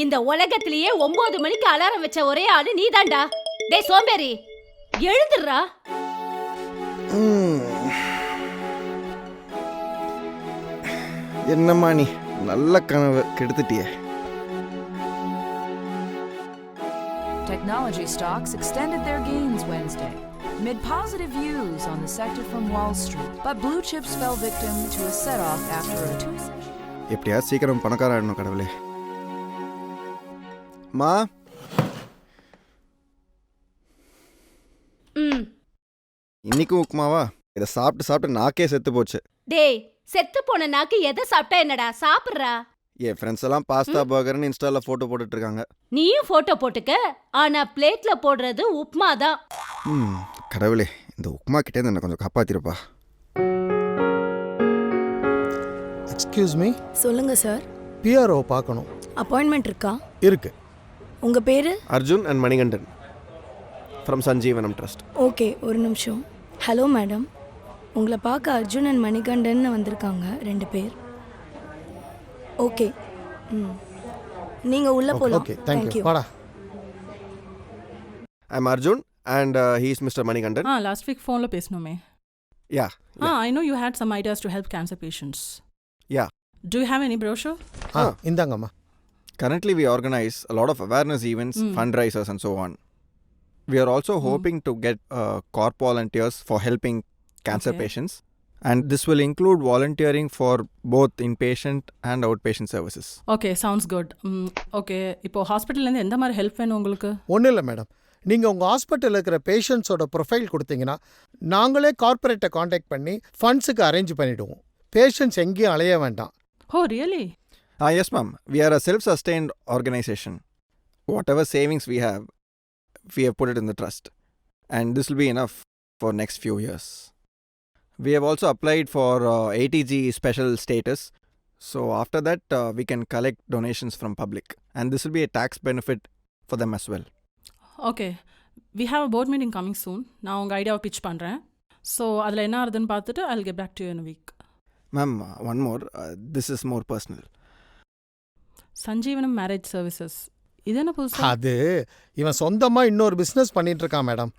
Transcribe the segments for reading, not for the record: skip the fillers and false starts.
இந்த உலகத்திலேயே 9 மணிக்கு அலாரம் வச்ச ஒரே ஆளு நீதான்டா. டேய் சோம்பேறி, எழுந்துடுறா. என்னம்மா நீ நல்ல கனவு கெடுத்துட்டியே. Technology stocks extended their gains Wednesday, amid positive views on the sector from Wall Street. But blue chips fell victim to a set-off after a two-session. எப்படியா சீக்கிரம் பணக்காரணும் கடவுளே. மா இன்னைக்கும் உப்புமாவா? இதை சாப்பிட்டு சாப்பிட்டு நாக்கே செத்து போச்சு. டேய், செத்து போன நாக்கு எதை சாப்பிட்டா என்னடா? சாப்பிட்றா. என் ஃப்ரெண்ட்ஸ் எல்லாம் பாஸ்தா பர்கர்னு இன்ஸ்டால போட்டோ போட்டுட்டு இருக்காங்க. நீயும் போட்டோ போட்டுக்க, ஆனா பிளேட்ல போடுறது உப்புமா தான். கடவுளே, இந்த உப்புமா கிட்டே என்ன கொஞ்சம் காப்பாத்திருப்பா. Excuse me. சொல்லுங்க சார். பிஆர்ஓ பார்க்கணும். அப்பாயின்மெண்ட் இருக்கா? இருக்கு. உங்க பேரு? Arjun and Manikandan from Sanjeevanam trust. Okay, ஒரு நிமிஷம். ஹலோ மேடம், உங்களை பார்க்க அர்ஜுன் அண்ட் மணிகண்டன் வந்திருக்காங்க 2 பேர். ஓகே, நீங்க உள்ள போலாம். Okay, thank you. வாடா. ஐ அம் Arjun and he is Mr. Manikandan. Last week phone lo pesnome. Yeah. I know you had some ideas to help cancer patients. Yeah. Do you have any brochure? இந்தாங்கம்மா. Currently we organize a lot of awareness events, fundraisers and so on. We are also hoping to get corp volunteers for helping cancer patients, and this will include volunteering for both inpatient and outpatient services. Okay, sounds good. Okay, இப்போ ஹாஸ்பிட்டல்ல இருந்து எந்த மாதிரி help வேணும் உங்களுக்கு? ஒன்றும் இல்லை madam. நீங்கள் உங்கள் ஹாஸ்பிட்டலில் இருக்கிற பேஷண்ட்ஸோட ப்ரொஃபைல் கொடுத்தீங்கன்னா நாங்களே கார்ப்பரேட்டை காண்டாக்ட் பண்ணி ஃபண்ட்ஸுக்கு அரேஞ்ச் பண்ணிவிடுவோம். பேஷண்ட்ஸ் எங்கேயும் அலைய வேண்டாம். Oh, really? Yes ma'am, we are a self-sustained organization. Whatever savings we have put it in the trust, and this will be enough for next few years. We have also applied for ATG special status, so after that we can collect donations from public, and this will be a tax benefit for them as well. Okay, we have a board meeting coming soon. நான் உங்கள் ஐடியாவை pitch பண்ணுறேன். So அதில் என்ன ஆகுதுன்னு பார்த்துட்டு I'll get back to you in a week. Ma'am, one more. This is more personal. Sanjeevanam marriage services, இது என்ன புதுசா? அது இவன் சொந்தமாக இன்னொரு பிஸ்னஸ் பண்ணிட்டு இருக்கான் madam.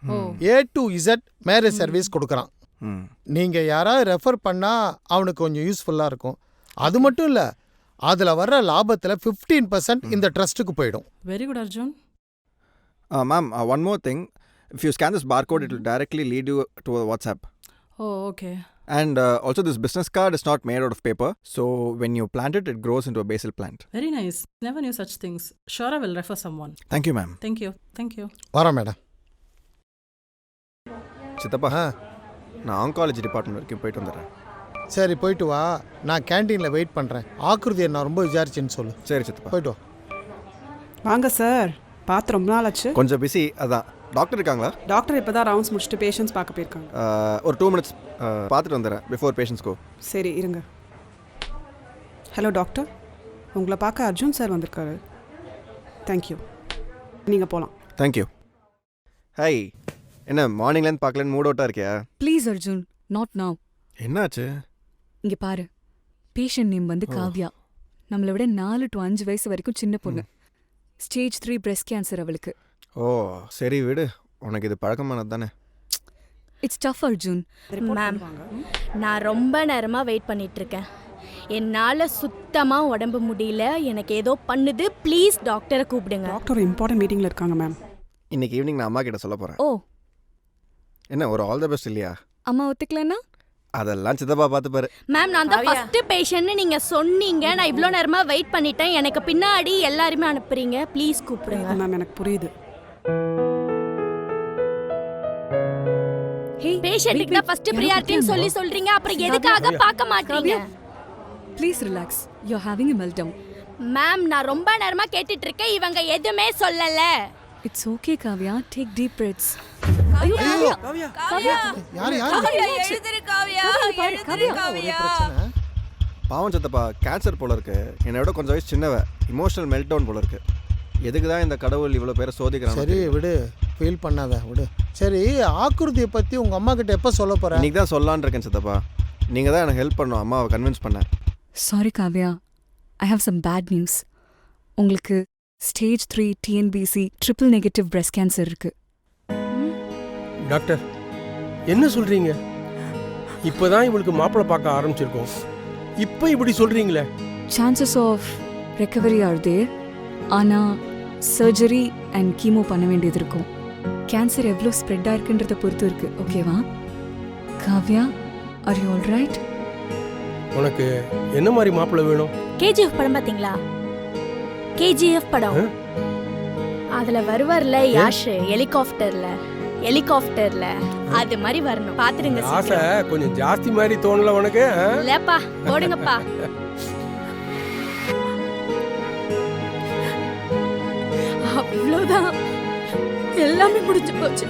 A to Z marriage service கொடுக்குறான். நீங்கள் யாராவது ரெஃபர் பண்ணால் அவனுக்கு கொஞ்சம் யூஸ்ஃபுல்லாக இருக்கும். அது மட்டும் இல்லை, அதில் வர்ற லாபத்தில் 15% இந்த ட்ரஸ்ட்டுக்கு போயிடும். Very good Arjun. Ma'am, one more thing. If you scan this barcode, it will directly lead you to a WhatsApp. Oh, okay. And also this business card is not made out of paper. So when you plant it, it grows into a basil plant. Very nice. Never knew such things. Sure, I will refer someone. Thank you, ma'am. Thank you. Thank you. வரோம் madam. சித்தப்பா, நான் oncology department வரைக்கும் போயிட்டு வந்துடுறேன். சரி, போயிட்டு வா. நான் கேண்டீனில் வெயிட் பண்ணுறேன். ஆக்குருதியை நான் ரொம்ப விசாரிச்சேன்னு சொல்லு. சரி சித்தப்பா. போயிட்டு வா. வாங்க சார், பார்த்து ரொம்ப நாள் ஆச்சு. கொஞ்சம் பிஸி, அதான். டாக்டர் இருக்காங்களா? டாக்டர் இப்போ தான் ரவுண்ட்ஸ் முடிச்சுட்டு பேஷண்ட்ஸ் பார்க்க போயிருக்காங்க. ஒரு 2 minutes பார்த்துட்டு வந்துடுறேன் பிஃபோர் பேஷண்ட்ஸ் கோ. சரி, இருங்க. ஹலோ டாக்டர், உங்களை பார்க்க அர்ஜுன் சார் வந்திருக்காரு. தேங்க்யூ, நீங்கள் போகலாம். தேங்க்யூ. ஹை, என்ன மார்னிங்லேருந்து பார்க்கலன்னு மூட் அவுட்டாக இருக்கியா? Please Arjun, not now. என்னாச்சு? இங்கே பாரு, பேஷண்ட் நேம் வந்து காவ்யா. நம்மளை விட 4 to 5 வயசு வரைக்கும் சின்ன பொண்ணு. ஸ்டேஜ் 3 பிரஸ்ட் கேன்சர் அவளுக்கு. ஓ சரி, விடு. உனக்கு இது பழக்கமானது தானே. It's tough Arjun. மேம், நான் ரொம்ப நேரமா வெயிட் பண்ணிட்டு இருக்கேன். என்னால் சுத்தமா உடம்பு முடியல, எனக்கு ஏதோ பண்ணுது. ப்ளீஸ் டாக்டரை கூப்பிடுங்க. டாக்டர் இம்பார்ட்டன்ட் மீட்டிங்கில் இருக்காங்க மேம். இன்னைக்கு ஈவினிங் நான் அம்மா கிட்ட சொல்ல போகிறேன். ஓ, என்ன ஒரு ஆல் த பெஸ்ட் இல்லையா? அம்மா ஒத்துக்கலன்னா? அதெல்லாம் சித்தப்பா பார்த்துப்பாரு. மேம், நான் தான் ஃபர்ஸ்ட் பேஷண்ட்னு நீங்க சொன்னீங்க. நான் இவ்வளோ நேரமா வெயிட் பண்ணிட்டேன். எனக்கு பின்னாடி எல்லாருமே அனுப்புறீங்க. ப்ளீஸ் கூப்பிடுங்க. மேம், எனக்கு புரியுது. பேஷண்ட்டுக்கு தான் ஃபர்ஸ்ட் பிரியாரிட்டின்னு சொல்லி சொல்றீங்க, அப்புறம் எதுக்காக பார்க்க மாட்டீங்க? Please relax, you are having a meltdown. Ma'am, நான் ரொம்ப நேரமா கேட்டுட்டு இருக்கேன், இவங்க எதுவுமே சொல்லல. It's okay Kavya, take deep breaths. யார் பாவம் சித்தப்பா, கேன்சர் போல இருக்கு. என்னை விட கொஞ்சம் வயசு சின்னவ. இமோஷனல் மெல்ட் டவுன் போல இருக்கு. எதுக்கு தான் இந்த கடவுள் இவ்வளோ பேரை சோதிக்கிறாங்க? சரி விடு, ஃபீல் பண்ணாத, விடு. சரி, ஆக்குருதியை பற்றி உங்கள் அம்மா கிட்ட எப்போ சொல்ல போகிறேன்? இன்னைக்கு தான் சொல்லலான்னு இருக்கேன் சித்தப்பா. நீங்கள் தான் எனக்கு ஹெல்ப் பண்ணணும், அம்மாவை கன்வின்ஸ் பண்ண. Sorry Kavya, I have some bad news. உங்களுக்கு stage 3 TNBC triple negative breast cancer இருக்கு. டாக்டர் என்ன சொல்றீங்க? இப்பதான் இவளுக்கு மாப்பிள்ளை பார்க்க ஆரம்பிச்சிருக்கோம், இப்போ இப்படி சொல்றீங்களே? Chances of recovery are there, ஆனா சர்ஜரி அண்ட் கீமோ பண்ண வேண்டியது இருக்கும். கேன்சர் எவ்வளோ ஸ்ப்ரெட் ஆயிருக்குன்றத பொறுத்து இருக்கு. ஓகேவா? Kavya, are you all right? உனக்கு என்ன மாதிரி மாப்பிள்ளை வேணும்? கேஜிஎஃப் படம் பாத்தீங்களா? கேஜிஎஃப் படம், அதுல வருவார்ல யாஷ், ஹெலிகாப்டர்ல அது மாதிரி வரணும். பாத்துருங்க. ஆசை கொஞ்சம் ஜாஸ்தி மாதிரி தோணல உனக்கு? இல்லப்பா, போடுங்கப்பா. அவ்வளவுதான், எல்லாமே முடிஞ்சு போச்சு.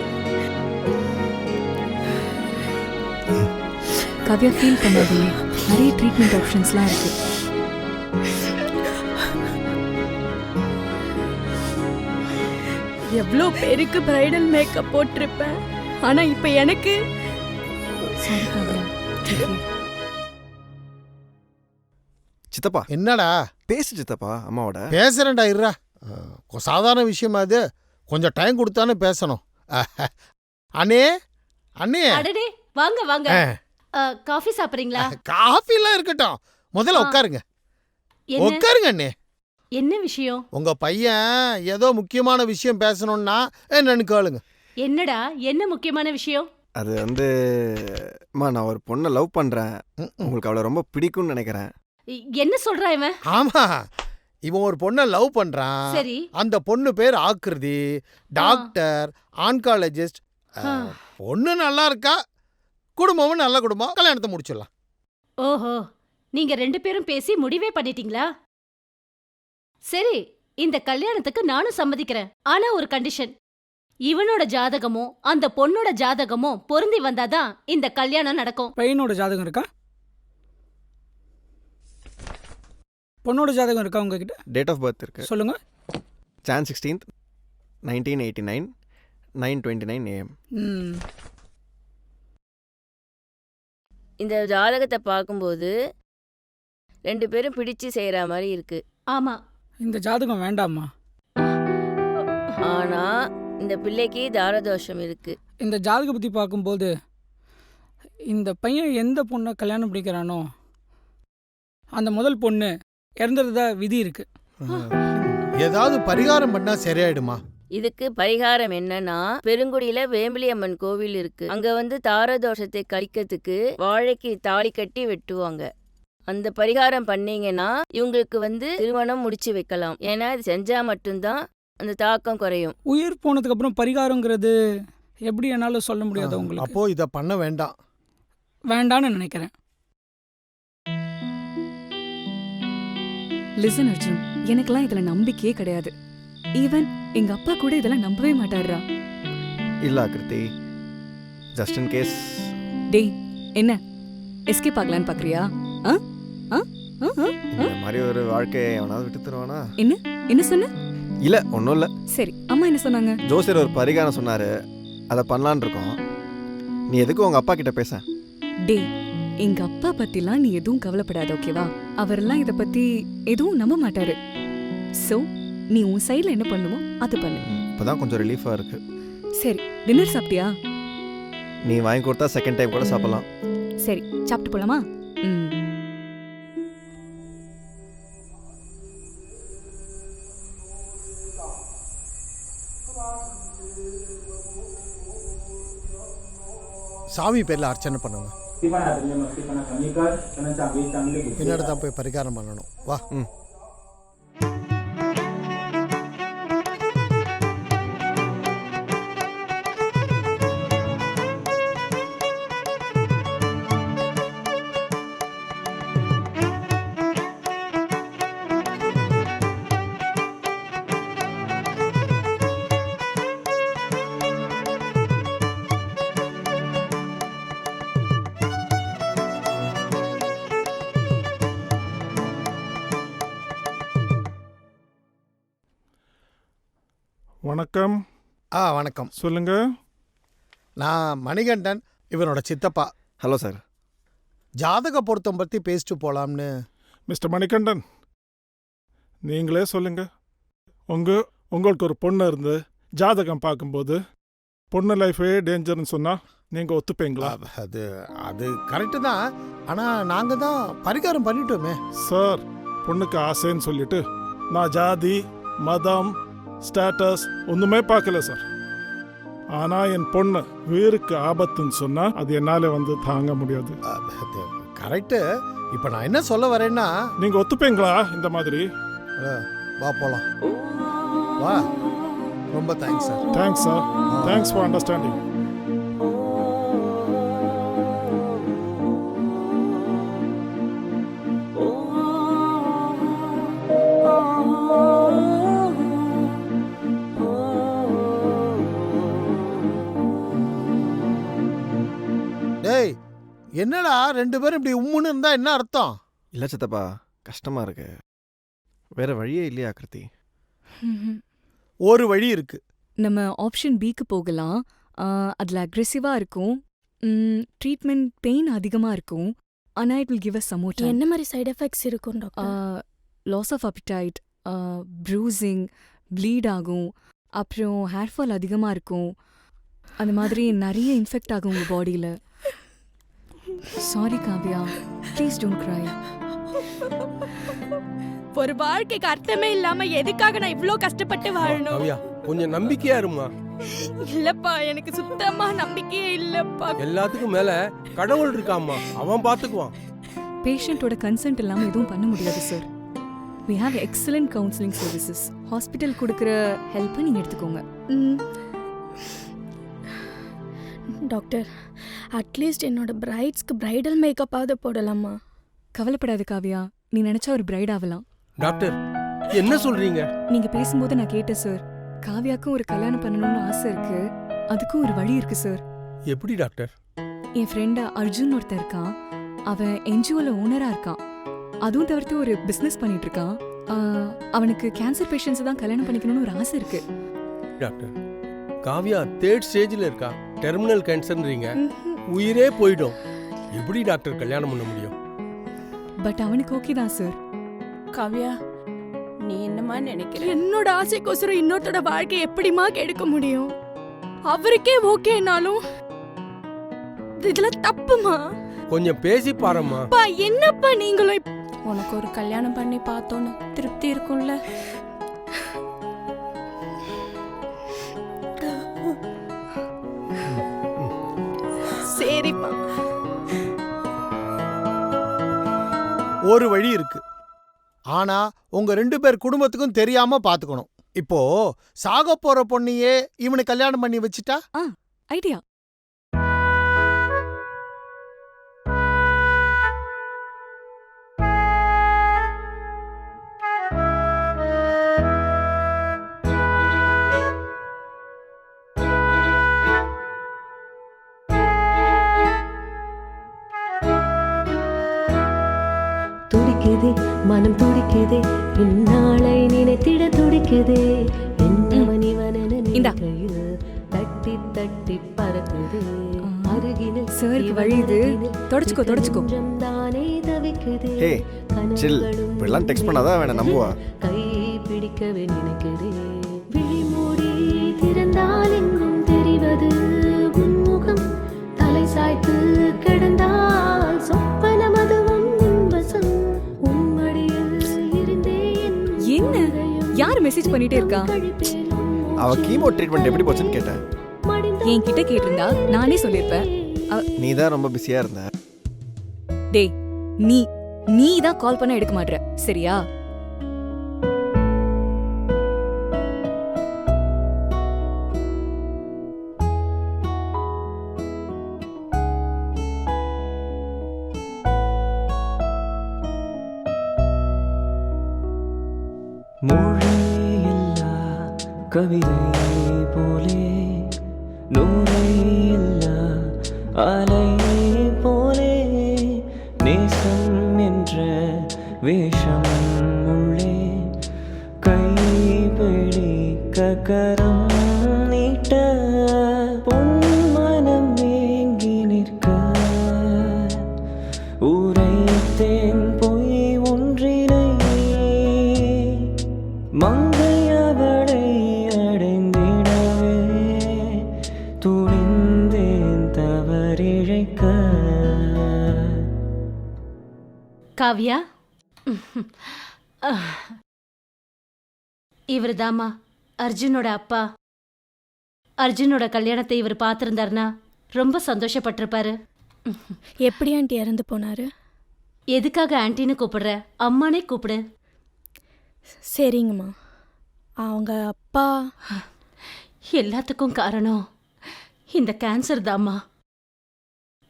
காவ்யா, ஃபீல் பண்ணாதீங்க, நிறைய ட்ரீட்மெண்ட் ஆப்ஷன்ஸ்லாம் இருக்கு. எவ்வளோ பேருக்கு பிரைடல் மேக்கப் போட்டிருப்பேன், ஆனா இப்ப எனக்கு. சாரி காவ்யா. சித்தப்பா என்னடா பேசு சித்தப்பா அம்மாவோட. பேசுறேன்டா, இருடா. சாதாரண விஷயமா அது, கொஞ்சம் டைம் கொடுத்தானே பேசணும். அண்ணே அண்ணே. அடடே, வாங்க வாங்க. காஃபி சாப்பிடுறீங்களா? காஃபிலாம் இருக்கட்டும், முதல்ல உட்காருங்க. என்ன உட்காருங்க அண்ணே. என்ன விஷயம்? உங்க பையன் ஏதோ முக்கியமான விஷயம் பேசணும்னா என்னன்னு கேளுங்க. என்னடா, என்ன முக்கியமான விஷயம்? அது வந்து அம்மா, நான் ஒரு பொண்ணை லவ் பண்றேன். உங்களுக்கு அவளை ரொம்ப பிடிக்கும்னு நினைக்கிறேன். என்ன சொல்றா இவன்? ஆமா, இவன் ஒரு பொண்ணை லவ் பண்றான். சரி. அந்த பொண்ணு பேர் ஆக்கிருதி, டாக்டர், ஆன்காலஜிஸ்ட். பொண்ணு நல்லா இருக்கா, குடும்பமும் நல்ல குடும்பம், கல்யாணத்தை முடிச்சிடலாம். ஓஹோ, நீங்க 2 பேரும் பேசி முடிவே பண்ணிட்டீங்களா? சரி, இந்த கல்யாணத்துக்கு நானும் சம்மதிக்கிறேன். ஆனா ஒரு கண்டிஷன். இவனோட ஜாதகமும் அந்த பொண்ணோட ஜாதகமும் பொருந்தி வந்தாதான் இந்த கல்யாணம் நடக்கும். பையனோட ஜாதகம் இருக்கா? பொண்ணோட ஜாதகம் இருக்கா உங்ககிட்ட? டேட் ஆஃப் பர்த் இருக்கு. சொல்லுங்க. Jan 16th 1989 9:29 AM. இந்த ஜாதகத்தை பார்க்கும்போது 2 பேரும் பிடிச்சு செய்யற மாதிரி இருக்கு. ஆமா. இந்த ஜாதகம் வேண்டாமா? ஆனா இந்த பிள்ளைக்கு தாரதோஷம் இருக்கு. இந்த ஜாதகம் பற்றி பார்க்கும்போது இந்த பையன் எந்த பொண்ணை கல்யாணம் பிடிக்கிறானோ அந்த முதல் பொண்ணு இறந்துறதா விதி இருக்கு. ஏதாவது பரிகாரம் பண்ணா சரியாயிடுமா? இதுக்கு பரிகாரம் என்னன்னா, பெருங்குடியில வேம்பிலியம்மன் கோவில் இருக்கு. அங்க வந்து தாரதோஷத்தை கழிக்கிறதுக்கு வாழைக்கு தாலி கட்டி வெட்டுவாங்க. அந்த பரிகாரம் பண்ணீங்கன்னா இவங்களுக்கு வந்து திருமணம் முடிச்சு வைக்கலாம். ஏன்னா இது செஞ்சா மட்டும்தான் அந்த தாக்கம் குறையும். உயிர் போனதுக்கு அப்புறம் பரிகாரங்கிறது எப்படி என்னால சொல்ல முடியாது உங்களுக்கு. அப்போ இத பண்ண வேண்டாம். வேண்டான்னு நினைக்கிறேன். லிசன் அர்ஜுன், எனக்கெல்லாம் இதுல நம்பிக்கையே கிடையாது. ஈவன் எங்க அப்பா கூட இதெல்லாம் நம்பவே மாட்டாருடா. இல்ல ஆக்ருதி, ஜஸ்ட் இன் கேஸ். டேய், என்ன எஸ்கேப் ஆகலான்னு பாக்குறியா? இந்த மாதிரி ஒரு வாழ்க்கையை எவனாவது விட்டு தருவானா? என்ன சொன்ன? இல்ல, ஒன்றும் இல்லை. சரி, அம்மா என்ன சொன்னாங்க? ஜோசியர் ஒரு பரிகாரம் சொன்னாரு, அதை பண்ணலான் இருக்கோம். நீ எதுக்கு உங்க அப்பா கிட்ட பேச? டேய், எங்க அப்பா பத்திலாம் நீ எதுவும் கவலைப்படாத, ஓகேவா? அவரெல்லாம் இத பத்தி எதுவும் நம்ப மாட்டாரு. சோ நீ உன் சைடுல என்ன பண்ணுமோ அது பண்ணு. இப்பதான் கொஞ்சம் ரிலீஃபா இருக்கு. சரி, டின்னர் சாப்பிட்டியா? நீ வாங்கி கொடுத்தா செகண்ட் டைம் கூட சாப்பிடலாம். சரி, சாப்பிட்டு போலாமா? சாமி பேர்ல அர்ச்சனை பண்ணுங்க. பின்னாடி தான் போய் பரிகாரம் பண்ணணும். வா. வணக்கம். வணக்கம். சொல்லுங்க. நான் மணிகண்டன், இவனோட சித்தப்பா. Hello sir. ஜாதக பொருத்தம் பற்றி பேசிட்டு போலாம்னு. மிஸ்டர் மணிகண்டன், நீங்களே சொல்லுங்க, உங்களுக்கு ஒரு பொண்ணு இருந்து ஜாதகம் பார்க்கும்போது பொண்ணு லைஃபே டேஞ்சர்னு சொன்னால் நீங்கள் ஒத்துப்பீங்களா? அது அது கரெக்டு தான். ஆனால் நாங்கள் தான் பரிகாரம் பண்ணிட்டோமே சார். பொண்ணுக்கு ஆசைன்னு சொல்லிட்டு நான் ஜாதி மதம் ஸ்டேட்டஸ் ஒன்றுமே பார்க்கல சார். ஆனால் என் பொண்ணு உயிருக்கு ஆபத்துன்னு சொன்னால் அது என்னால் தாங்க முடியாது. கரெக்டு. இப்போ நான் என்ன சொல்ல வரேன்னா, நீங்கள் ஒத்துப்பீங்களா இந்த மாதிரி? வா போகலாம். வா. ரொம்ப thanks sir. Thanks sir. Thanks for understanding. டேய், என்னடா 2 பேரும் இப்படி உம்முன்னு இருந்தா என்ன அர்த்தம்? இல்லை சித்தப்பா, கஷ்டமாக இருக்கு. வேற வழியே இல்லையா கிருத்தி? ஒரு வழி இருக்கு. நம்ம ஆப்ஷன் பிக்கு போகலாம். அதில் அக்ரெசிவாக இருக்கும், ட்ரீட்மெண்ட் பெயின் அதிகமாக இருக்கும், ஆனால் it will give us some more time. என்ன மாதிரி சைடு எஃபெக்ட்ஸ் இருக்கும் doctor? Loss of appetite, bruising, bleed ஆகும், அப்புறம் ஹேர் ஃபால் அதிகமாக இருக்கும். அந்த மாதிரி நிறைய இன்ஃபெக்ட் ஆகும் உங்கள் பாடியில். Sorry Kavya, please don't cry. ஒரு வாழ்க்கைக்கு அர்த்தமே இல்லாம எதுக்காக நான் இவ்ளோ கஷ்டப்பட்டு வாழணும்? காவியா, கொஞ்சம் நம்பிக்கையா இருமா. இல்லப்பா, எனக்கு சுத்தமா நம்பிக்கையே இல்லப்பா. எல்லாத்துக்கும் மேல கடவுள் இருக்காம்மா, அவன் பாத்துக்குவான். பேஷண்ட்டோட கன்சென்ட் இல்லாமல் எதுவும் பண்ண முடியாது sir. we have excellent counseling services. Hospital கொடுக்குற ஹெல்ப்பை நீங்கள் எடுத்துக்கோங்க. டாக்டர், அட்லீஸ்ட் என்னோட பிரைட்ஸ்க்கு பிரைடல் மேக்கப்பாவது போடலாமா? கவலைப்படாத காவ்யா, நீ நினைச்சா ஒரு பிரைட் ஆகலாம். டாக்டர், என்ன சொல்றீங்க? நீங்க பேசும்போது நான் கேட்டேன் சார். காவ்யாக்கும் ஒரு கல்யாணம் பண்ணணும்னு ஆசை இருக்கு, அதுக்கும் ஒரு வழி இருக்கு சார். எப்படி டாக்டர்? என் ஃப்ரெண்ட் அர்ஜுன் ஒருத்தன் இருக்கான், அவன் என்ஜிஓல ஓனரா இருக்கான். அதுவும் தவிர்த்து ஒரு பிசினஸ் பண்ணிட்டு இருக்கான். அவனுக்கு கேன்சர் பேஷண்ட்ஸ் தான் கல்யாணம் பண்ணிக்கணும்னு ஒரு ஆசை இருக்கு. டாக்டர், காவ்யா 3rd ஸ்டேஜில் இருக்கா. டெர்மினல் கேன்சர்ன்றீங்க, உயிரே போயிடும். எப்படி டாக்டர் கல்யாணம் பண்ண முடியும்? பட் அவனுக்கு ஓகே தான் சார். காவ்யா, நீ என்னமா நினைக்கிற? என்னோட ஆசைக்கோசரம் இன்னொருத்தோட வாழ்க்கை எப்படிமா கெடுக்க முடியும்? அவருக்கே ஓகேனாலும் இதெல்லாம் தப்புமா? கொஞ்சம் பேசி பாரும்மா. என்னப்பா நீங்களும்? உனக்கு ஒரு கல்யாணம் பண்ணி பார்த்தோன்னு திருப்தி இருக்கும்ல? சரிப்பா. ஒரு வழி இருக்கு. ஆனா உங்க 2 பேர் குடும்பத்துக்கும் தெரியாம பாத்துக்கணும். இப்போ சாக போற பொண்ணையே இவனுக்கு கல்யாணம் பண்ணி வச்சுட்டா ஐடியா. துடிக்குதே மனம் துடிக்குதே, இந்நாளை நினைத்திட துடிக்குதே. தட்டி தட்டி பறக்குதே அருகினில் சாருக்கு வழி இது. தொடச்சுக்கோ தொடச்சுக்கோ. தானே தவிக்குதே. ஹே சில், இப்படிலாம் டெக்ஸ்ட் பண்ணாதான் வேணா நம்புவா. கை பிடிக்கவே நினைக்குதே. விழி மூடி திறந்தால் எங்கும் தெரிவது உன்முகம். தலை சாய்த்து கிடந்தால் சொப்பனம் அதுவும் இன்பசம். உன்மடியில் இருந்தே என்ன யார் மெசேஜ் பண்ணிட்டே இருக்கா? அவ கீமோ ட்ரீட்மெண்ட் எப்படி போச்சுன்னு கேட்டேன். என்கிட்ட கேட்டிருந்தா நானே சொல்லிருப்பேன். நீ தான் ரொம்ப பிஸியா இருந்த. டேய், நீ தான் கால் பண்ண எடுக்க மாட்ற, சரியா? மொழியில்லா கவிதை போலே, நூலையில்லா அலை போலே, நேசம் என்ற வேஷம் உள்ளே கைபிடிக்க கரம் நீட்ட பொன்மனம் ஏங்கி நிற்க உரைத்தேன் பொய் ஒன்றினை மங்கையவ காவ்யா, இவர் தாமா அர்ஜுனோட அப்பா. அர்ஜுனோட கல்யாணத்தை இவர் பார்த்துருந்தாருன்னா ரொம்ப சந்தோஷப்பட்டிருப்பாரு. எப்படி ஆண்டி இறந்து போனாரு? எதுக்காக ஆன்ட்டின்னு கூப்பிடுற? அம்மானே கூப்பிடு. சரிங்கம்மா. அவங்க அப்பா எல்லாத்துக்கும் காரணம் இந்த கேன்சர் தாம்மா.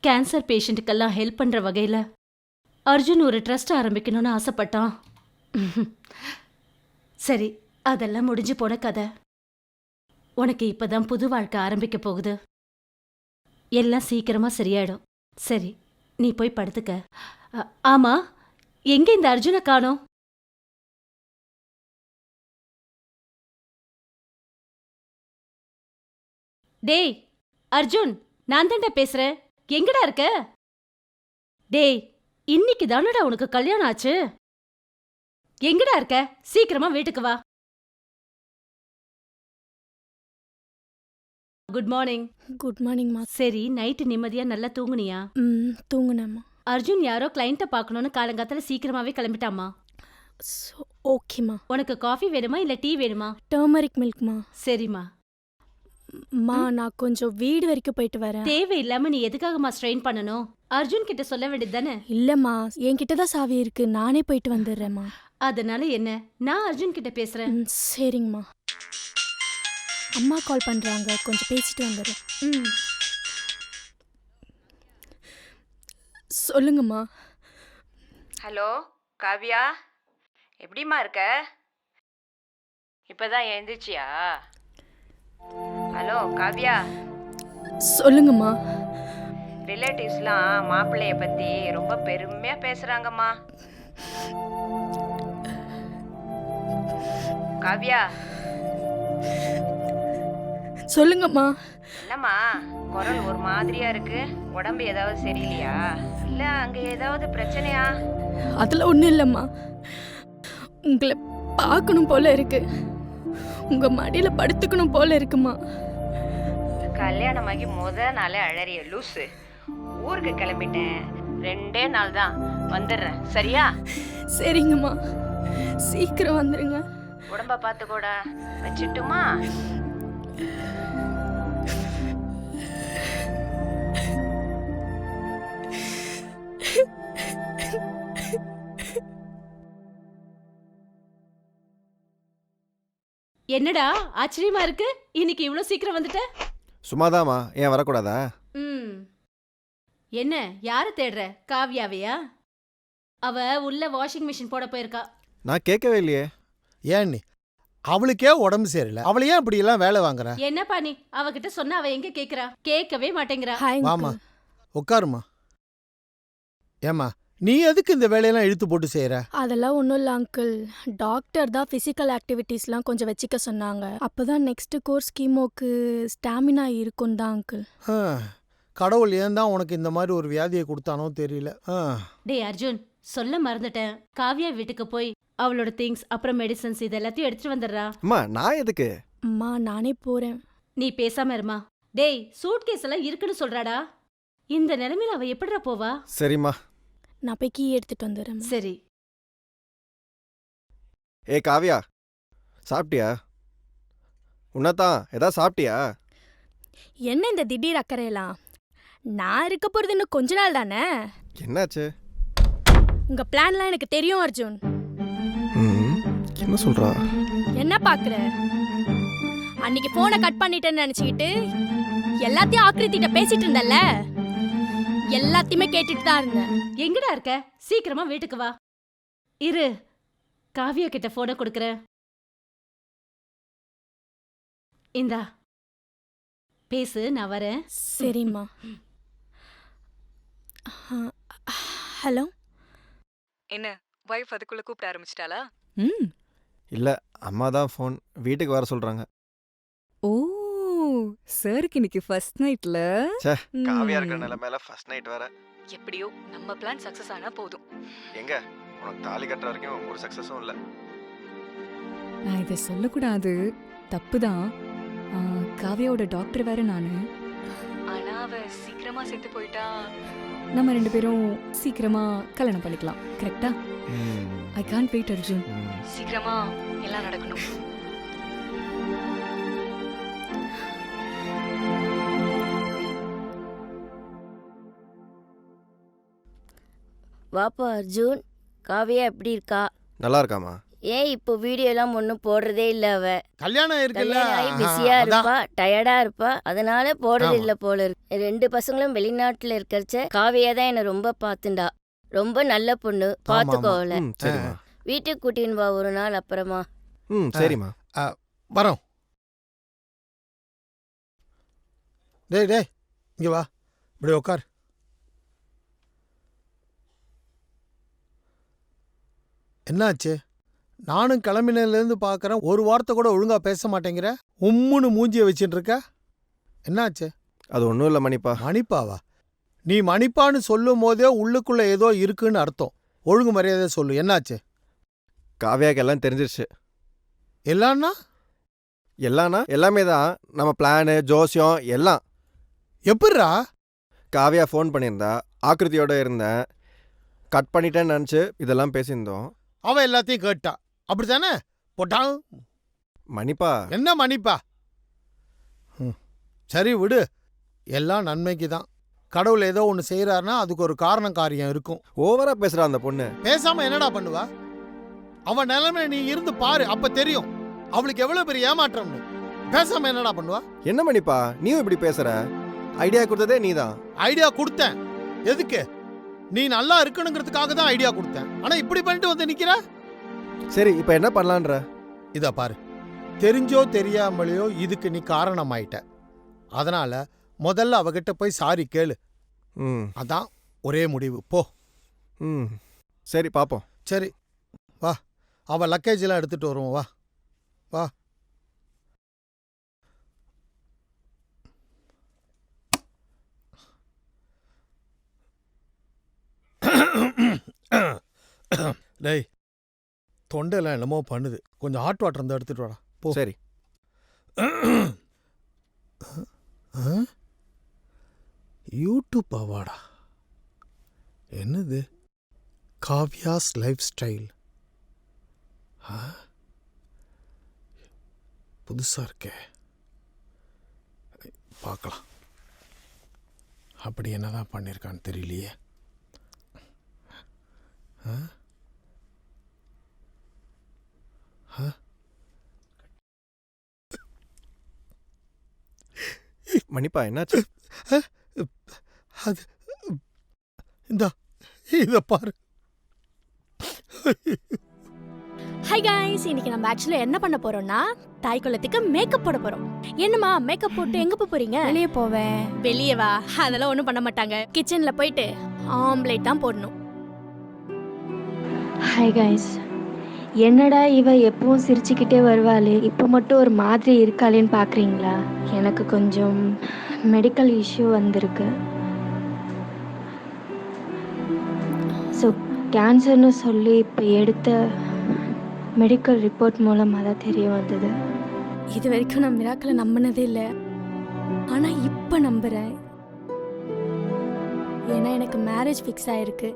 கேன்சர் பேஷண்ட்டுக்கெல்லாம் ஹெல்ப் பண்ணுற வகையில் அர்ஜுன் ஒரு ட்ரஸ்ட் ஆரம்பிக்கணும்னு ஆசைப்பட்டான். சரி, அதெல்லாம் முடிஞ்சு போன கதை. உனக்கு இப்போதான் புது வாழ்க்கை ஆரம்பிக்க போகுது. எல்லாம் சீக்கிரமா சரியாயிடும். சரி, நீ போய் படுத்துக்க. ஆமா, எங்க இந்த அர்ஜுனை காணோம்? டேய் அர்ஜுன், நான் தான்டா பேசுறேன். எங்கடா இருக்க? டேய், இன்னைக்கு தானடா உனக்கு கல்யாணம் ஆச்சு. எங்கடா இருக்க? சீக்கிரமா வீட்டுக்கு வா. Good morning. குட் மார்னிங்மா. சரி, நைட்டு நிம்மதியா நல்லா தூங்குனியா? தூங்குனேம்மா. அர்ஜுன் யாரோ கிளைண்ட்டை பார்க்கணும்னு காலங்காத்தால சீக்கிரமாவே கிளம்பிட்டாமா. ஓகேம்மா. உனக்கு காஃபி வேணுமா இல்ல டீ வேணுமா? டர்மரிக் மில்க்மா. சரிம்மா. மா, நான் கொஞ்சம் வீடு வரைக்கும் போயிட்டு வரேன். தேவையில்லாம நீ எதுக்காகமா ஸ்ட்ரெயின் பண்ணணும்? அர்ஜுன் கிட்ட சொல்ல வேண்டியது தானே? இல்லம்மா, என்கிட்ட தான் சாவி இருக்கு. நானே போயிட்டு வந்துடுறேம்மா. அதனால என்ன, நான் அர்ஜுன் கிட்ட பேசுறேன். சரிங்கம்மா. அம்மா கால் பண்றாங்க, கொஞ்சம் பேசிட்டு வந்துடுறேன். சொல்லுங்கம்மா. ஹலோ காவ்யா, எப்படிம்மா இருக்க? இப்பதான் எழுந்துச்சியா? ஹலோ காவ்யா. சொல்லுங்கம்மா. ரிலேட்டிவ்ஸ்லாம் மாப்பிள்ளைய பத்தி ரொம்ப பெருமையா பேசுறாங்கம்மா. காவ்யா. சொல்லுங்கம்மா. என்னம்மா குரல் ஒரு மாதிரியா இருக்கு? உடம்பு ஏதாவது சரியில்லையா? இல்ல அங்க ஏதாவது பிரச்சனையா? அதெல்லாம் ஒன்றும் இல்லைம்மா. உங்களை பார்க்கணும் போல இருக்கு. உங்க மடியில படுத்துக்கணும் போல இருக்குமா. கல்யாணமாகி நாளே அழறிய லூசு. ஊருக்கு கிளம்பிட்டேன், 2 நாள் தான், வந்துடுறேன். சரியா? சரிங்கம்மா, சீக்கிரம் வந்துருங்க. உடம்ப பார்த்துக்கோடா. வச்சுட்டுமா? என்னடா ஆச்சரியமா இருக்கு, இன்னைக்கு இவ்ளோ சீக்கிரம் வந்துட்ட? சும்மாதாமா, ஏன் வரக்கூடாதா? என்ன யார தேடுற? காவ்யாவையா? அவ உள்ள வாஷிங் மிஷின் போட போயிருக்கா. நான் கேட்கவே இல்லையே. ஏன் நீ அவளுக்கே உடம்பு சரியில்லை, அவளையே அப்படி எல்லாம் வேலை வாங்குற? என்னப்பா நீ அவகிட்ட சொன்னா அவ எங்க கேக்குறா? கேட்கவே மாட்டேங்கிறா. வாமா உட்காருமா. ஏமா, நீ எதுக்கு இந்த வேலையெல்லாம் இழுத்து போட்டு செய்யற? அதெல்லாம் ஒன்றும் இல்லை அங்கிள். டாக்டர் தான் ஃபிசிக்கல் ஆக்டிவிட்டீஸ்லாம் கொஞ்சம் வச்சுக்க சொன்னாங்க. அப்போதான் நெக்ஸ்ட் கோர்ஸ் கீமோக்கு ஸ்டாமினா இருக்குன்னு தான் அங்கிள். கடவுள் ஏன் தான் உனக்கு இந்த மாதிரி ஒரு வியாதியை கொடுத்தானோ தெரியல. டேய் அர்ஜுன், சொல்ல மறந்துட்டேன். காவ்யா வீட்டுக்கு போய் அவளோட திங்ஸ் அப்புறம் மெடிசன்ஸ் இது எல்லாத்தையும் எடுத்துட்டு வந்துடுறா. அம்மா நான் எதுக்கு? அம்மா நானே போறேன். நீ பேசாம இருமா. டேய், சூட்கேஸ் எல்லாம் இருக்குன்னு சொல்றாடா. இந்த நிலைமையில அவ எப்படிடா போவா? சரிம்மா, நான் போய் கீ எடுத்துட்டு வந்துடுறேன். சரி. ஏ காவ்யா, சாப்பிட்டியா? உன்னதான் ஏதாவது சாப்பிட்டியா? என்ன இந்த திடீர் அக்கறையெல்லாம்? நான் இருக்க போறது இன்னும் கொஞ்ச நாள் தானே. என்னாச்சு? உங்க பிளான்லாம் எனக்கு தெரியும் அர்ஜுன். என்ன சொல்றா? என்ன பாக்குற? அன்னைக்கு போனை கட் பண்ணிட்டேன்னு நினைச்சுக்கிட்டு எல்லாத்தையும் ஆக்கிரத்திட்ட பேசிட்டு இருந்தல்ல, எல்லாத்தையுமே கேட்டுட்டு தான் இருந்தேன். எங்கடா இருக்க? சீக்கிரமா வீட்டுக்கு வா. இரு, காவ்யா கிட்ட போனை கொடுக்கறேன். இந்தா பேசு, நான் வரேன். சரிம்மா. ஹலோ. என்ன வைஃப் அதுக்குள்ள கூப்பிட ஆரம்பிச்சிட்டாளா? இல்ல, அம்மா தான் ஃபோன் வீட்டுக்கு வர சொல்றாங்க. ஓ, சாருக்கு இன்னைக்கு ஃபர்ஸ்ட் நைட்ல. ச்சே, காவியா இருக்கிற நிலைமையில ஃபர்ஸ்ட் நைட் வேற. எப்படியோ நம்ம பிளான் சக்சஸ் ஆனா போதும். எங்க உனக்கு தாலி கட்டுற வரைக்கும் ஒரு சக்சஸும் இல்ல. நான் இதை சொல்லக்கூடாது, தப்புதான். காவியாவோட டாக்டர் வேற நானு. ஆனா அவ சீக்கிரமா அம்மா செத்து போயிட்டா நம்ம 2 பேரும் சீக்கிரமா கல்யாணம் பண்ணிக்கலாம். கரெக்டா? I can't wait Arjun. சீக்கிரமா எல்லாம் நடக்கணும். வாப்பா அர்ஜுன், காவியா எப்படி இருக்கா? நல்லா இருக்காமா? ஏன் இப்போ வீடியோ எல்லாம் ஒன்றும் போடுறதே இல்லை அவ. கல்யாணம் இருக்குல்ல, பிஸியா இருப்பா, டயர்டா இருப்பா, அதனால போடுறது இல்லை போல இருக்கு. 2 பசங்களும் வெளிநாட்டுல இருக்கறச்ச காவியா தான் என்ன ரொம்ப பாத்துண்டா. ரொம்ப நல்ல பொண்ணு, பாத்துக்கோல. சரிம்மா. வீட்டுக்கு கூட்டின்னு வா ஒரு நாள் அப்புறமா. சரிம்மா. வரோம். டேய் டேய் இங்க வா, இப்படி உட்கார். என்னாச்சு? நானும் கிளம்பினதுலேருந்து பார்க்குறேன், ஒரு வார்த்தை கூட ஒழுங்காக பேச மாட்டேங்கிற. உம்முன்னு மூஞ்சியை வச்சுட்டு இருக்க. என்னாச்சு? அது ஒன்றும் இல்லை மணிப்பா. மணிப்பாவா? நீ மணிப்பான்னு சொல்லும் போதே உள்ளுக்குள்ளே ஏதோ இருக்குன்னு அர்த்தம். ஒழுங்கு மரியாதை சொல்லு, என்னாச்சு? காவியாக்கு எல்லாம் தெரிஞ்சிருச்சு. எல்லான்னா? எல்லாமே தான். நம்ம பிளானு, ஜோசியம் எல்லாம். எப்படிரா? காவியா ஃபோன் பண்ணியிருந்தா, ஆக்கிருத்தியோட இருந்தேன், கட் பண்ணிட்டேன்னு நினச்சி இதெல்லாம் பேசியிருந்தோம். அவன் எல்லாத்தையும் கேட்டா, அப்படித்தானே? போட்டான். மணிப்பா. என்ன மணிப்பா? சரி விடு, எல்லாம் நன்மைக்கு தான். கடவுள் ஏதோ ஒன்று செய்கிறாருன்னா அதுக்கு ஒரு காரணம் காரியம் இருக்கும். ஓவரா பேசுறா அந்த பொண்ணு. பேசாம என்னடா பண்ணுவா? அவன் நிலைமை நீ இருந்து பாரு, அப்ப தெரியும் அவளுக்கு எவ்வளவு பெரிய ஏமாற்றம்னு. பேசாம என்னடா பண்ணுவா? என்ன மணிப்பா நீயும் இப்படி பேசுற? ஐடியா கொடுத்ததே நீதான். ஐடியா கொடுத்தேன். எதுக்கு? நீ நல்லா இருக்கணுங்கிறதுக்காக தான் ஐடியா கொடுத்தேன். ஆனா இப்படி பண்ணிட்டு வந்து நிக்கிற. சரி இப்போ என்ன பண்ணலான்ற? இத பாரு, தெரிஞ்சோ தெரியாமலையோ இதுக்கு நீ காரணமாயிட்ட. அதனால முதல்ல அவகிட்ட போய் சாரி கேளு. அதான் ஒரே முடிவு. போ. சரி பாப்போம். சரி வா, அவ லக்கேஜ் எல்லாம் எடுத்துட்டு வருவோம். வா வா. டேய், தொண்டையெல்லாம் என்னமோ பண்ணுது, கொஞ்சம் ஹாட் வாட்டர் இருந்தால் எடுத்துட்டு வாடா. போ. சரி. யூடியூப் அவார்டா? என்னது? காவ்யாஸ் லைஃப் ஸ்டைல். புதுசா இருக்கே, பார்க்கலாம். அப்படி என்னதான் பண்ணியிருக்கான்னு தெரியலையே. மணிப்பா என்னாச்சு? அது இத பாரு. ஹாய் गाइस, இன்னைக்கு நம்ம ஆக்சுவலா என்ன பண்ண போறோம்னா தாய் குலத்துக்கு மேக்கப் போட போறோம். என்னம்மா மேக்கப் போட்டு எங்க போறீங்க? வெளியே போவேன். வெளியே வா, அதெல்லாம் ஒண்ணும் பண்ண மாட்டாங்க. கிச்சன்ல போயிட்டு ஆம்லேட் தான் போடணும். ஹாய் கைஸ், என்னடா இவ எப்பவும் சிரிச்சுக்கிட்டே வருவாளே, இப்போ மட்டும் ஒரு மாதிரி இருக்காளேன்னு பார்க்குறீங்களா? எனக்கு கொஞ்சம் மெடிக்கல் இஷ்யூ வந்திருக்கு. ஸோ கேன்சர்னு சொல்லி இப்போ எடுத்த மெடிக்கல் ரிப்போர்ட் மூலமாக தான் தெரிய வந்தது. இது வரைக்கும் நான் மிராக்களை நம்பினதே இல்லை, ஆனால் இப்போ நம்புகிறேன். ஏன்னா எனக்கு மேரேஜ் ஃபிக்ஸ் ஆயிருக்கு.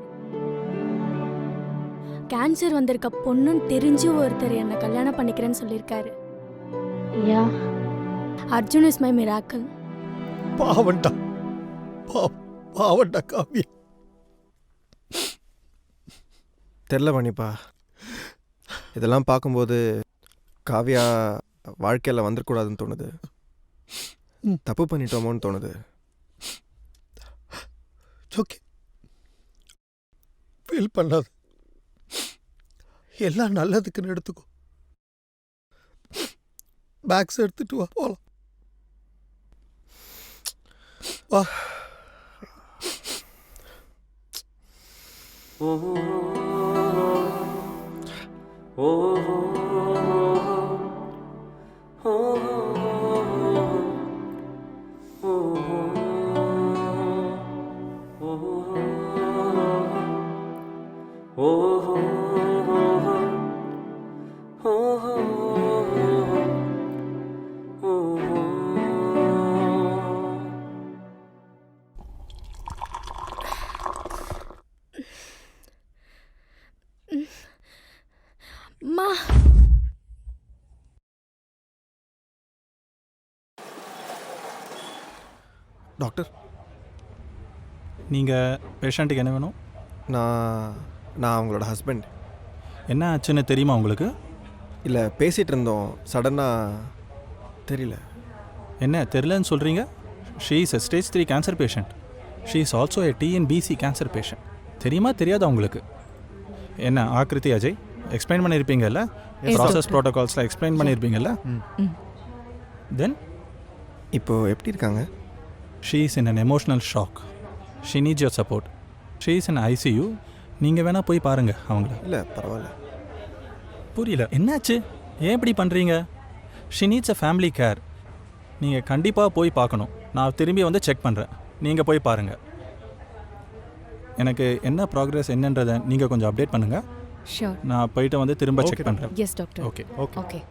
கேன்சர் வந்திருக்க பொண்ணுன்னு தெரிஞ்சு ஒருத்தர் என்னை கல்யாணம் பண்ணிக்கிறேன்னு சொல்லியிருக்காரு. Yeah, Arjun is my miracle. பாவண்டா, பாவண்டா காவியா. தெரில மணிப்பா, இதெல்லாம் பார்க்கும்போது காவியா வாழ்க்கையில் வந்துடக்கூடாதுன்னு தோணுது. தப்பு பண்ணிட்டோமோன்னு தோணுது. ஓகே, ஃபீல் பண்ணாது, எல்லாம் நல்லதுக்குன்னு எடுத்துக்கோ. பேக்ஸ் எடுத்துட்டு வா, போலாம். வா. டாக்டர், நீங்கள் பேஷண்ட்டுக்கு என்ன வேணும்? நான் அவங்களோட ஹஸ்பண்ட். என்ன ஆச்சுன்னு தெரியுமா உங்களுக்கு? இல்லை, பேசிகிட்டு இருந்தோம், சடனாக தெரியல. என்ன தெரிலன்னு சொல்கிறீங்க? She is a stage 3 cancer patient. She is also a TNBC cancer patient. தெரியுமா தெரியாதா உங்களுக்கு? என்ன Aakriti Ajay explain பண்ணியிருப்பீங்கல்ல, process ப்ரோட்டோகால்ஸில் explain பண்ணியிருப்பீங்கல்ல. தென் இப்போது எப்படி இருக்காங்க? She is in an emotional shock. She needs your support. She is in ICU. நீங்கள் வேணால் போய் பாருங்கள் அவங்கள. இல்லை, பரவாயில்ல. புரியல, என்னாச்சு? ஏன் இப்படி பண்ணுறீங்க? She needs a family care. நீங்கள் கண்டிப்பாக போய் பார்க்கணும். நான் திரும்பி வந்து செக் பண்ணுறேன், நீங்கள் போய் பாருங்கள். எனக்கு என்ன ப்ராக்ரஸ் என்னன்றதை நீங்கள் கொஞ்சம் அப்டேட் பண்ணுங்கள். ஷூர். நான் போயிட்டு வந்து திரும்ப செக் பண்ணுறேன். Yes doctor. Okay okay.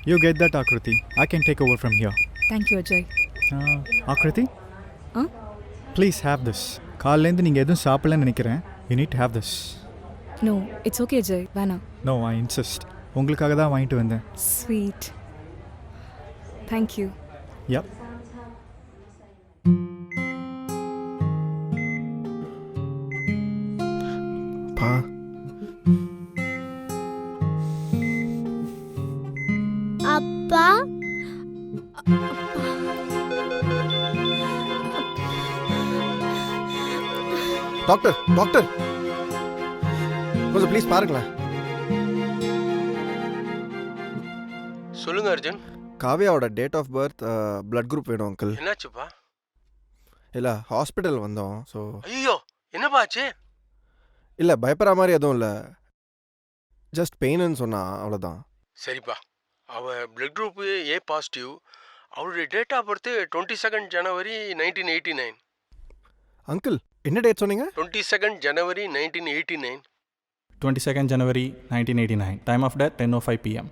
You get that, Akruti. I can take over from here. Thank you, Ajay. Akruti? Please have this. காலையிலேருந்து நீங்கள் எதுவும் சாப்பிடலன்னு நினைக்கிறேன். You need to have this. No, it's okay, Ajay. வேணாம். No, I insist. உங்களுக்காக தான் வாங்கிட்டு வந்தேன். Sweet. Thank you. Yep. பா, அப்பா, டாக்டர் டாக்டர் கொஞ்சம் ப்ளீஸ் பாருங்களேன். சொல்லுங்க அர்ஜுன். காவ்யாவோட date of birth, blood group வேணும் அங்கிள். என்னாச்சுப்பா? இல்லை, ஹாஸ்பிட்டல் வந்தோம். ஸோ ஐயோ, என்னப்பா ஆச்சு? இல்லை, பயப்படுற மாதிரி எதுவும் இல்லை, ஜஸ்ட் பெயின்னு சொன்னா, அவ்வளோதான். சரிப்பா, அவள் பிளட் குரூப்பு A பாசிட்டிவ். அவளுடைய டேட் ஆஃப் பர்த்து 22 ஜனவரி 1989. அங்கிள், என்ன டேட் சொன்னீங்க? 22 ஜனவரி 1989. 22 ஜனவரி 1989. Time of death 10:05 PM.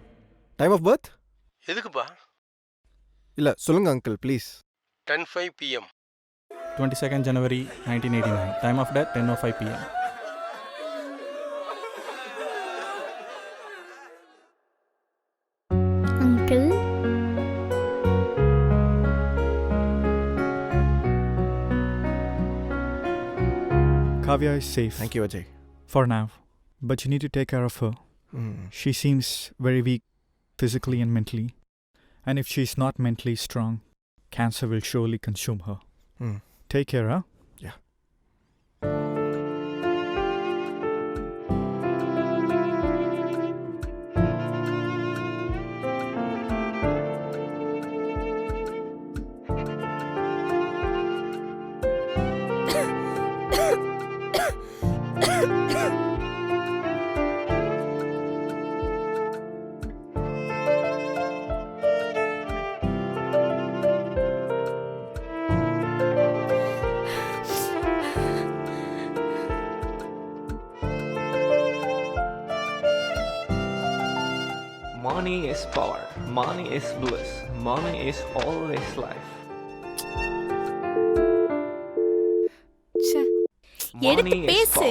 Time of birth? எதுக்குப்பா? இல்லை, சொல்லுங்க அங்கிள் ப்ளீஸ். 10:05 PM. 22 ஜனவரி 1989. Time of death 10:05 PM. Uncle, Kavya is safe. Thank you, Ajay. For now. But you need to take care of her. She seems very weak physically and mentally. And if she's not mentally strong, cancer will surely consume her. Take care, huh? Yeah. Money is power. Money is bliss. Money is always life. எடுத்து பேசு.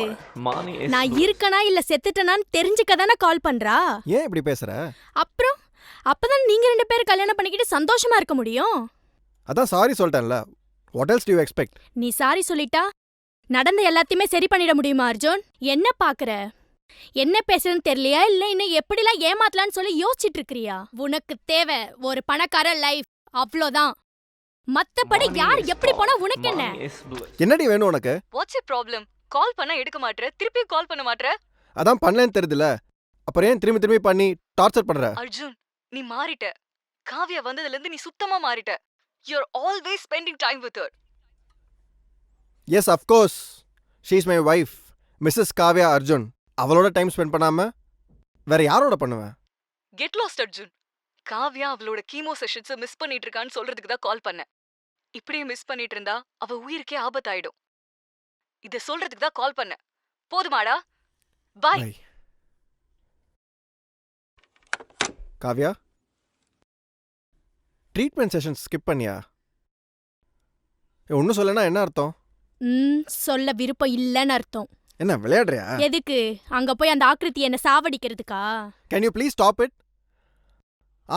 Money is நான் இருக்கனா இல்ல செத்துட்டனான்னு தெரிஞ்சுக்க தானே கால் பண்றா. ஏன் இப்படி பேசுற? அப்புறம் அப்பதான் நீங்க 2 பேரும் கல்யாணம் பண்ணிக்கிட்டு சந்தோஷமா இருக்க முடியும். அதான் சாரி சொல்லிட்டேன்ல. What else do you expect? நீ சாரி சொல்லிட்டா நடந்த எல்லாத்தையுமே சரி பண்ணிட முடியுமா அர்ஜுன்? என்ன பாக்குற? என்ன பேசுறதுன்னு தெரியலையா, இல்ல இன்னும் எப்படிலாம் ஏமாத்தலான்னு சொல்லி யோசிச்சுட்டு இருக்கிறியா? உனக்கு தேவை ஒரு பணக்கார லைஃப், அவ்வளோதான். மத்தபடி யார் எப்படி போனா உனக்கு என்ன? என்னடி வேணும் உனக்கு? What's your problem? கால் பண்ணா எடுக்க மாட்ற, திருப்பி கால் பண்ண மாட்ற. அதான் பண்ணலன்னு தெரியுதுல, அப்புறம் ஏன் திரும்பி திரும்பி பண்ணி டார்ச்சர் பண்ற? அர்ஜுன், நீ மாறிட்ட. காவ்யா வந்ததுல இருந்து நீ சுத்தமா மாறிட்ட. You are always spending time with her. Yes, of course. She is my wife, Mrs. Kavya Arjun. அவளோட டைம் ஸ்பெண்ட் பண்ணாம வேற யாரோட பண்ணுவேன்? Get lost Arjun. காவ்யா அவளோட கீமோ செஷன்ஸை மிஸ் பண்ணிட்டு இருக்கான்னு சொல்றதுக்கு தான் கால் பண்ணேன். இப்படியே மிஸ் பண்ணிட்டு இருந்தா அவ உயிருக்கே ஆபத்தாயிடும். இத சொல்றதுக்கு தான் கால் பண்ணேன். போதுமாடா? பாய். காவ்யா, ட்ரீட்மெண்ட் செஷன் ஸ்கிப் பண்ணியா? ஒன்னும் சொல்லனா என்ன அர்த்தம்? சொல்ல விருப்பம் இல்லைன்னு அர்த்தம். என்ன விளையாடுறியா? எதுக்கு? அங்க போய் அந்த ஆக்ருதி என்ன சாவடிக்கிறதுக்கா? Can you please stop it?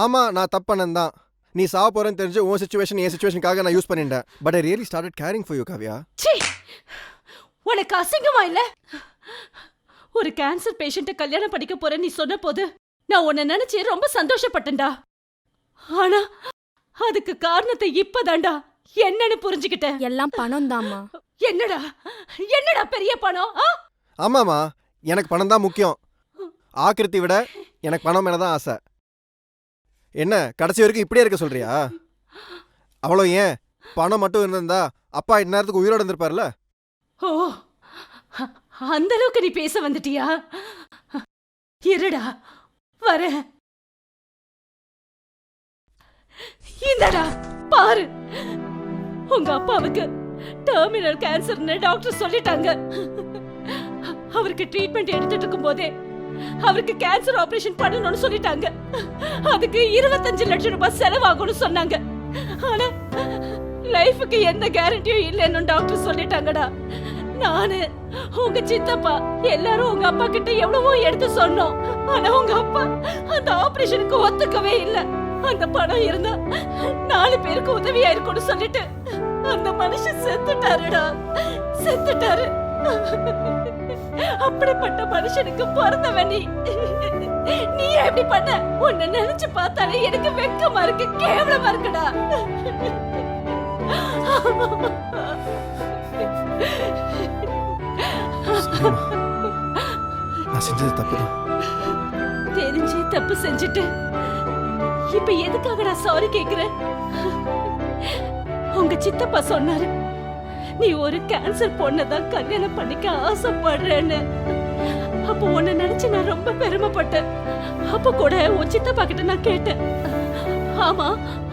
ஆமாம் நான் தப்பு பண்ணேன் தான். நீ சாவ போகிறேன்னு தெரிஞ்சு உன் சுச்சுவேஷன் என் சுச்சுவேஷனுக்காக நான் யூஸ் பண்ணிட்டேன். But I really started carrying for you Kavya. ச்சீ, உனக்கு அசிங்கமா இல்ல? ஒரு கேன்சர் பேஷண்ட்டை கல்யாணம் பண்ணிக்க போறேன்னு நீ சொன்ன போது நான் உன்னை நினைச்சு ரொம்ப சந்தோஷப்பட்டேன்டா. ஆனா அதுக்கு காரணத்தை இப்பதான்டா என்னன்னு புரிஞ்சுக்கிட்டேன். எல்லாம் பணம் தாம்மா. என்னடா என்னடா பெரிய பணம்? ஆமாம்மா, எனக்கு பணம் தான் முக்கியம். ஆக்கிருத்தி விட எனக்கு பணம் மேலே தான் ஆசை. என்ன கடைசி வரைக்கும் இப்படியே இருக்க சொல்றியா? அவ்வளோ ஏன் பணம் மட்டும் இருந்திருந்தா அப்பா இந்நேரத்துக்கு உயிரோடு இருந்திருப்பார்ல. ஓ, அந்த அளவுக்கு நீ பேச வந்துட்டியா? இருடா வரேன். இந்தடா பாரு, உங்க அப்பாவுக்கு டெர்மினல் கேன்சர்னு டாக்டர் சொல்லிட்டாங்க. அவருக்கு ட்ரீட்மெண்ட் எடுத்துட்டு இருக்கும் போதே அவருக்கு கேன்சர் ஆபரேஷன் பண்ணணும்னு சொல்லிட்டாங்க. அதுக்கு 25 லட்சம் ரூபாய் செலவாகும்னு சொன்னாங்க. ஆனா லைஃபுக்கு எந்த கேரண்டியும் இல்லைன்னு டாக்டர் சொல்லிட்டாங்கடா. நானு உங்க சித்தப்பா எல்லாரும் உங்க அப்பா கிட்ட எவ்வளவோ எடுத்து சொன்னோம். ஆனா உங்க அப்பா அந்த ஆபரேஷனுக்கு ஒத்துக்கவே இல்லை. அந்த பணம் இருந்தா 4 பேருக்கு உதவியா இருக்கும்னு சொல்லிட்டு அந்த மனுஷன் செத்துட்டாருடா, செத்துட்டாரு. அப்படிப்பட்ட மனுஷனுக்கு பிறந்தவன் நீ எப்படி பண்ண? உன்னை நினைச்சு பார்த்தாலே எனக்கு வெக்கமா இருக்கு, கேவலமா இருக்குடா. நான் செஞ்சது தப்புதான். தெரிஞ்சே தப்பு செஞ்சுட்டு இப்ப எதுக்காக நான் சாரி கேக்குறேன்? உங்க சித்தப்பா சொன்னாரு நீ ஒரு கேன்சர் பொண்ணதான் கல்யாணம் பண்ணிக்க ஆசைப்படுறேன்னு. அப்போ உன்னை நினைச்சு நான் ரொம்ப பெருமைப்பட்டேன். அப்ப கூட உன் சித்தப்பா கிட்ட நான் கேட்டேன், ஆமா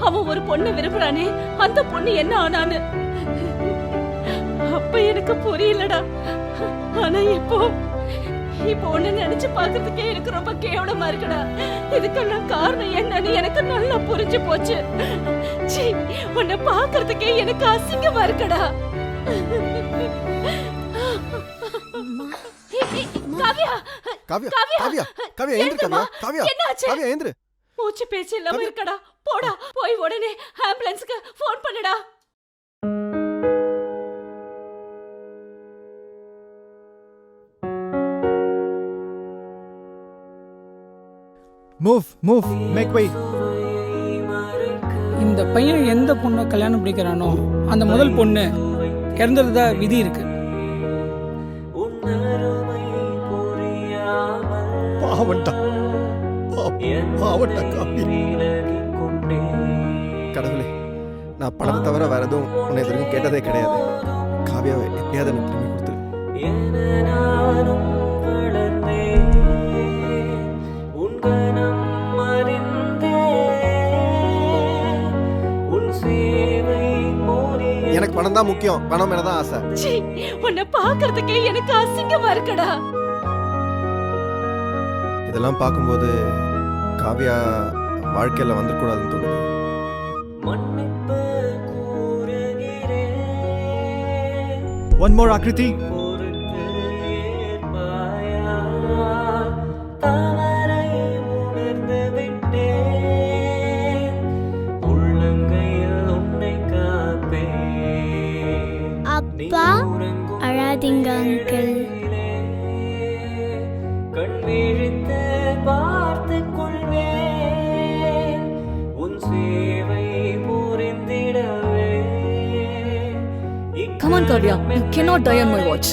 அவன் ஒரு பொண்ணை விரும்புறானே, அந்த பொண்ணு என்ன ஆனான்னு. அப்ப எனக்கு புரியலடா. ஆனா இப்போ உன்னை நினைச்சு பாக்குறதுக்கே எனக்கு ரொம்ப கேவலமா இருக்குடா. இதுக்கெல்லாம் காரணம் என்னன்னு எனக்கு நல்லா புரிஞ்சு போச்சு. சீ, உன்னை பாக்குறதுக்கே எனக்கு அசிங்கமா இருக்குடா. காவ்யா, காவ்யா, காவ்யா, காவ்யா, காவ்யா ஏந்திரு காவ்யா, காவ்யா, என்னாச்சு? காவ்யா ஏந்திரு. மூச்சு பேச்சு இல்லாம இருக்கடா. போடா, போய் உடனே ஆம்புலன்ஸ்க்கு ஃபோன் பண்ணுடா. Move, move, make way. இந்த பையன் எந்த பொண்ணை கல்யாணம் பிடிக்கிறானோ அந்த முதல் பொண்ணு இறந்துறதா விதி இருக்கு. பாவண்டா, பாவண்டா காவ்யா. கடவுளே, நான் பணத்தை தவிர வேற எதுவும் உன்னை எதிர்க்கும் கேட்டதே கிடையாது. காவ்யாவை எப்படியாவது எனக்கு திரும்பி கொடுத்துரு. எனக்கு பணம் தான் முக்கியம், பணம் மேலதான் ஆசை. சீ, உன்னை பாக்குறதுக்கே எனக்கு அசிங்கமா இருக்குடா. இதெல்லாம் பார்க்கும்போது காவ்யா வாழ்க்கையில வந்துடக்கூடாதுன்னு தோணுது. One more, Akriti. அப்பா அழாதீங்க uncle. Come on, Kavya. You cannot die on my watch.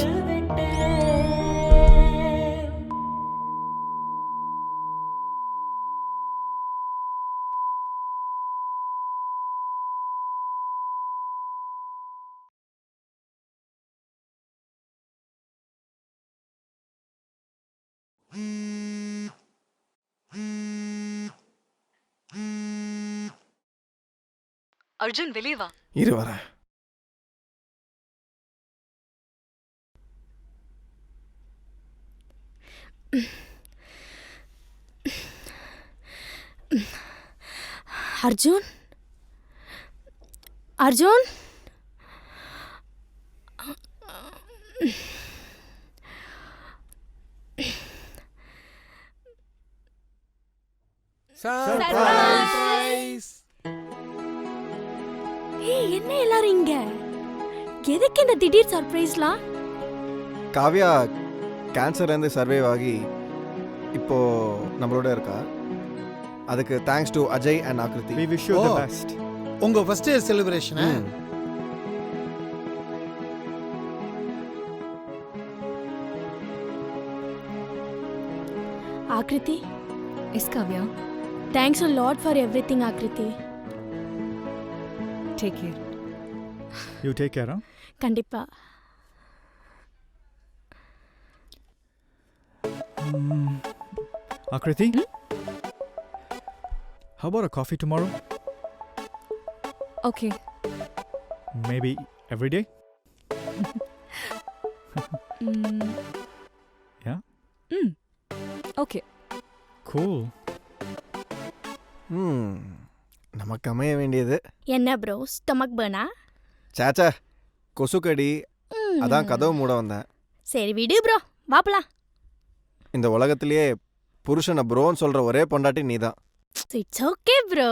Arjun வெளியே வா. இரு வரேன். அர்ஜுன், அர்ஜுன், ஏய் என்ன எல்லாரும் இங்க? எதுக்கு இந்த திடீர் சர்ப்ரைஸ்லாம்? காவ்யா கேன்சர்லேருந்து சர்வைவ் ஆகி இப்போ நம்மளோட இருக்கா. அதுக்கு thanks to Ajay and Akriti. We wish you the Oh. best. உங்க first year celebration Akriti, yes Kavya, thanks a lot for everything Akriti. Take care. You take care, huh? கண்டிப்பா. Akriti? How about a coffee tomorrow? Okay. Maybe every day? Yeah? Okay. Cool. நமக்கு அமைய வேண்டியது. என்ன bro, stomach பர்னா? சாச்சா கொசுக்கடி, அதான் கதவு மூட வந்தேன். சரி விடு ப்ரோ, வாப்பலாம். இந்த உலகத்திலேயே புருஷனை ப்ரோன்னு சொல்ற ஒரே பொண்டாட்டி நீதான். It's okay bro.